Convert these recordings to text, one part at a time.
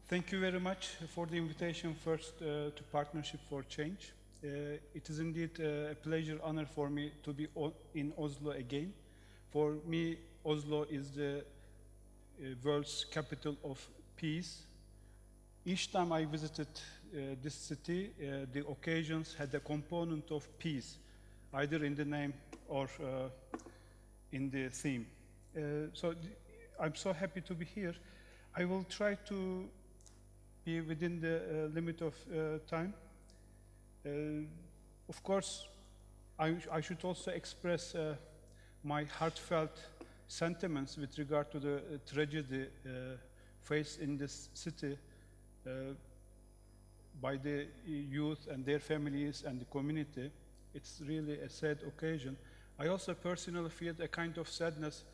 Thank you very much for the invitation first to Partnership for Change. It is indeed a pleasure, honor for me to be in Oslo again. For me, Oslo is the world's capital of peace. Each time I visited this city, the occasions had a component of peace, either in the name or in the theme. I'm so happy to be here. I will try to be within the limit of time. Of course, I should also express my heartfelt sentiments with regard to the tragedy faced in this city by the youth and their families and the community. It's really a sad occasion. I also personally feel a kind of sadness.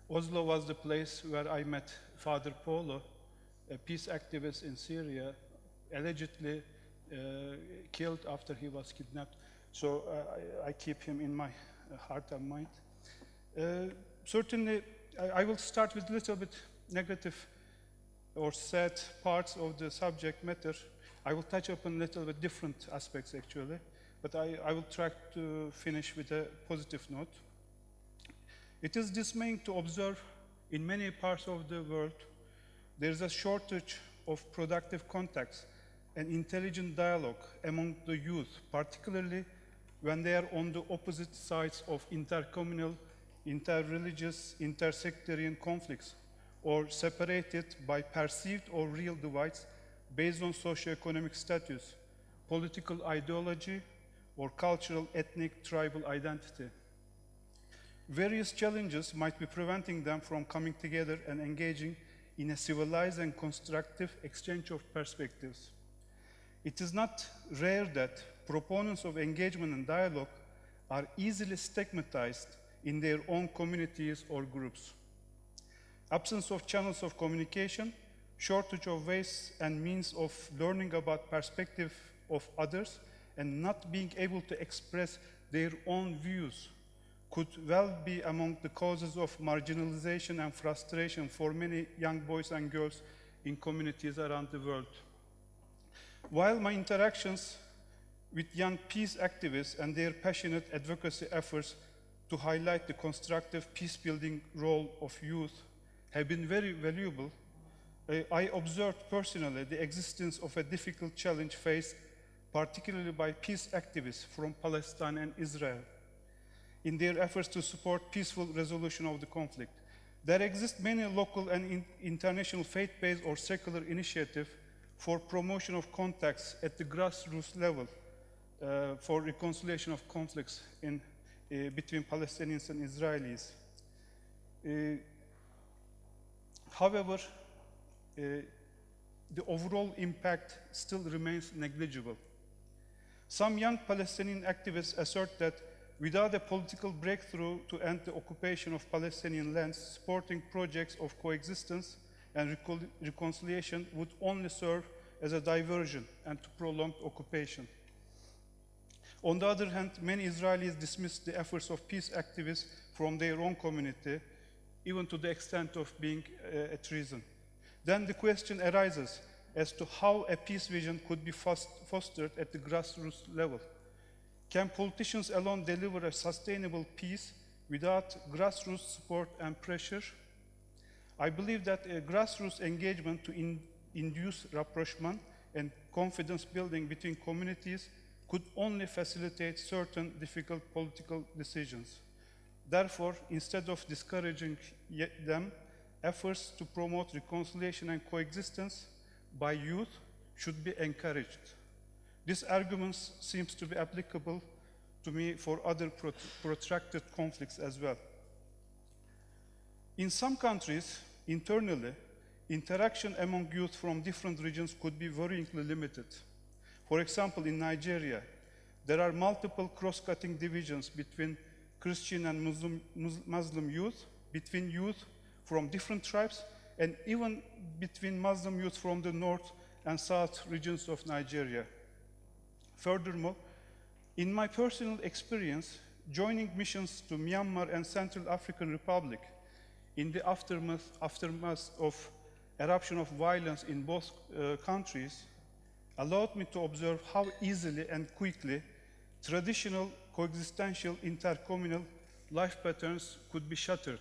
Oslo was the place where I met Father Polo, a peace activist in Syria, allegedly killed after he was kidnapped. So I keep him in my heart and mind. Certainly, I will start with a little bit negative or sad parts of the subject matter. I will touch upon a little bit different aspects, actually, but I will try to finish with a positive note. It is dismaying to observe in many parts of the world there is a shortage of productive contacts and intelligent dialogue among the youth, particularly when they are on the opposite sides of intercommunal, interreligious, intersectarian conflicts, or separated by perceived or real divides based on socioeconomic status, political ideology, or cultural, ethnic, tribal identity. Various challenges might be preventing them from coming together and engaging in a civilized and constructive exchange of perspectives. It is not rare that proponents of engagement and dialogue are easily stigmatized in their own communities or groups. Absence of channels of communication, shortage of ways and means of learning about perspective of others, and not being able to express their own views could well be among the causes of marginalization and frustration for many young boys and girls in communities around the world. While my interactions with young peace activists and their passionate advocacy efforts to highlight the constructive peace-building role of youth have been very valuable, I observed personally the existence of a difficult challenge faced particularly by peace activists from Palestine and Israel in their efforts to support peaceful resolution of the conflict. There exist many local and international faith-based or secular initiatives for promotion of contacts at the grassroots level for reconciliation of conflicts between Palestinians and Israelis. However, the overall impact still remains negligible. Some young Palestinian activists assert that without a political breakthrough to end the occupation of Palestinian lands, supporting projects of coexistence and reconciliation would only serve as a diversion and to prolonged occupation. On the other hand, many Israelis dismiss the efforts of peace activists from their own community, even to the extent of being a treason. Then the question arises as to how a peace vision could be fostered at the grassroots level. Can politicians alone deliver a sustainable peace without grassroots support and pressure? I believe that a grassroots engagement to induce rapprochement and confidence building between communities could only facilitate certain difficult political decisions. Therefore, instead of discouraging them, efforts to promote reconciliation and coexistence by youth should be encouraged. This argument seems to be applicable to me for other protracted conflicts as well. In some countries, internally, interaction among youth from different regions could be worryingly limited. For example, in Nigeria, there are multiple cross-cutting divisions between Christian and Muslim youth, between youth from different tribes, and even between Muslim youth from the north and south regions of Nigeria. Furthermore, in my personal experience, joining missions to Myanmar and Central African Republic in the aftermath of eruption of violence in both countries allowed me to observe how easily and quickly traditional coexistential intercommunal life patterns could be shattered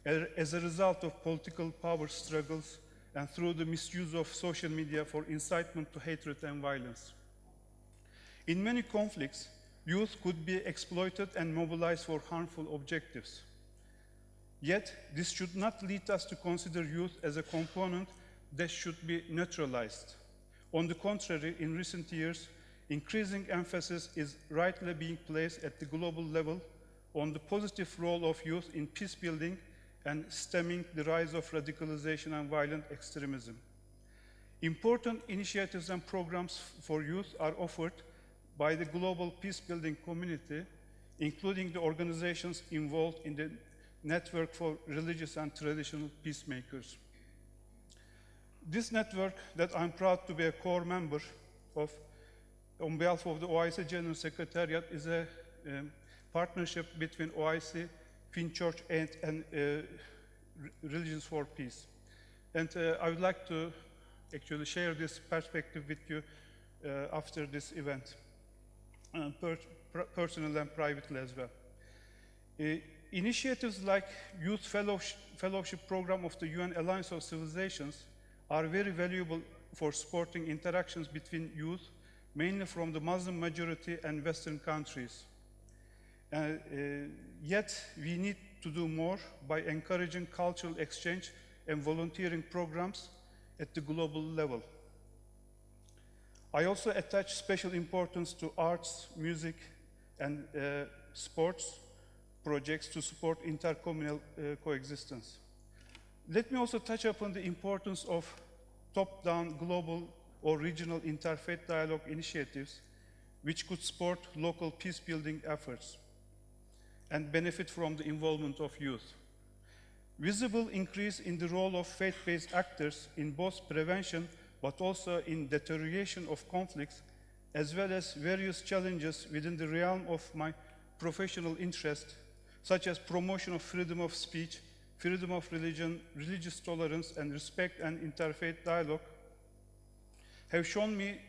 as a result of political power struggles and through the misuse of social media for incitement to hatred and violence. In many conflicts, youth could be exploited and mobilized for harmful objectives. Yet, this should not lead us to consider youth as a component that should be neutralized. On the contrary, in recent years, increasing emphasis is rightly being placed at the global level on the positive role of youth in peace building and stemming the rise of radicalization and violent extremism. Important initiatives and programs for youth are offered by the global peace-building community, including the organizations involved in the Network for Religious and Traditional Peacemakers. This network that I'm proud to be a core member of on behalf of the OIC General Secretariat is a partnership between OIC, Finchurch, and Religions for Peace. And I would like to actually share this perspective with you after this event, personally and privately as well. Initiatives like Youth Fellowship Program of the UN Alliance of Civilizations are very valuable for supporting interactions between youth, mainly from the Muslim majority and Western countries. Yet, we need to do more by encouraging cultural exchange and volunteering programs at the global level. I also attach special importance to arts, music, and sports projects to support intercommunal coexistence. Let me also touch upon the importance of top-down global or regional interfaith dialogue initiatives which could support local peace-building efforts and benefit from the involvement of youth. Visible increase in the role of faith-based actors in both prevention but also in deterioration of conflicts, as well as various challenges within the realm of my professional interest, such as promotion of freedom of speech, freedom of religion, religious tolerance, and respect and interfaith dialogue, have shown me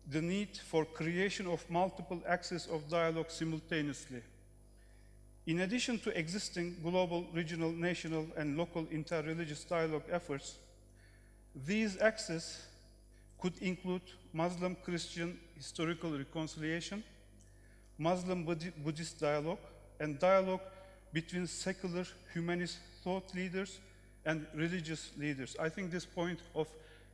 the need for creation of multiple axes of dialogue simultaneously. In addition to existing global, regional, national, and local interreligious dialogue efforts, these axes could include Muslim-Christian historical reconciliation, Muslim-Buddhist dialogue, and dialogue between secular humanist thought leaders and religious leaders. I think this point of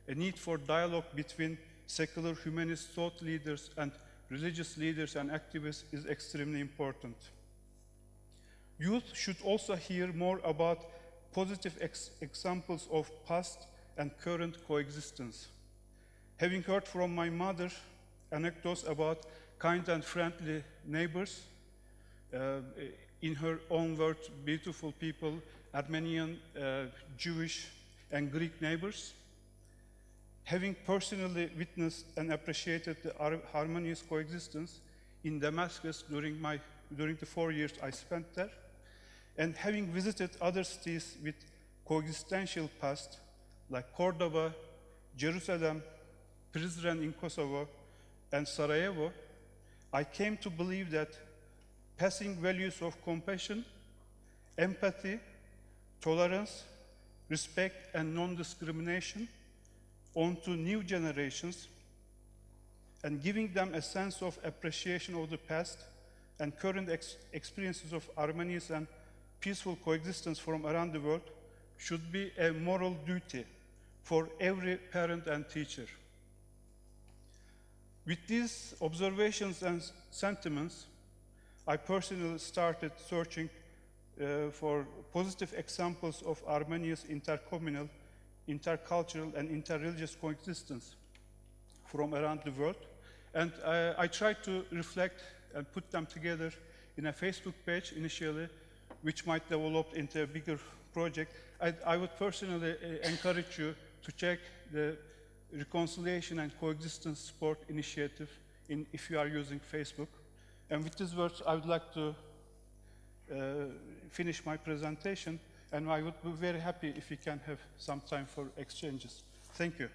a need for dialogue between secular humanist thought leaders and religious leaders and activists is extremely important. Youth should also hear more about positive examples of past and current coexistence. Having heard from my mother anecdotes about kind and friendly neighbors, in her own words, beautiful people, Armenian, Jewish, and Greek neighbors, having personally witnessed and appreciated the harmonious coexistence in Damascus during the 4 years I spent there, and having visited other cities with coexistential past, like Cordoba, Jerusalem, Prizren in Kosovo, and Sarajevo, I came to believe that passing values of compassion, empathy, tolerance, respect, and non-discrimination onto new generations and giving them a sense of appreciation of the past and current experiences of harmonious and peaceful coexistence from around the world should be a moral duty for every parent and teacher. With these observations and sentiments, I personally started searching for positive examples of harmonious intercommunal, intercultural, and interreligious coexistence from around the world. And I tried to reflect and put them together in a Facebook page initially, which might develop into a bigger project. I would personally encourage you to check the Reconciliation and Coexistence Support Initiative if you are using Facebook. And with these words, I would like to finish my presentation and I would be very happy if we can have some time for exchanges. Thank you.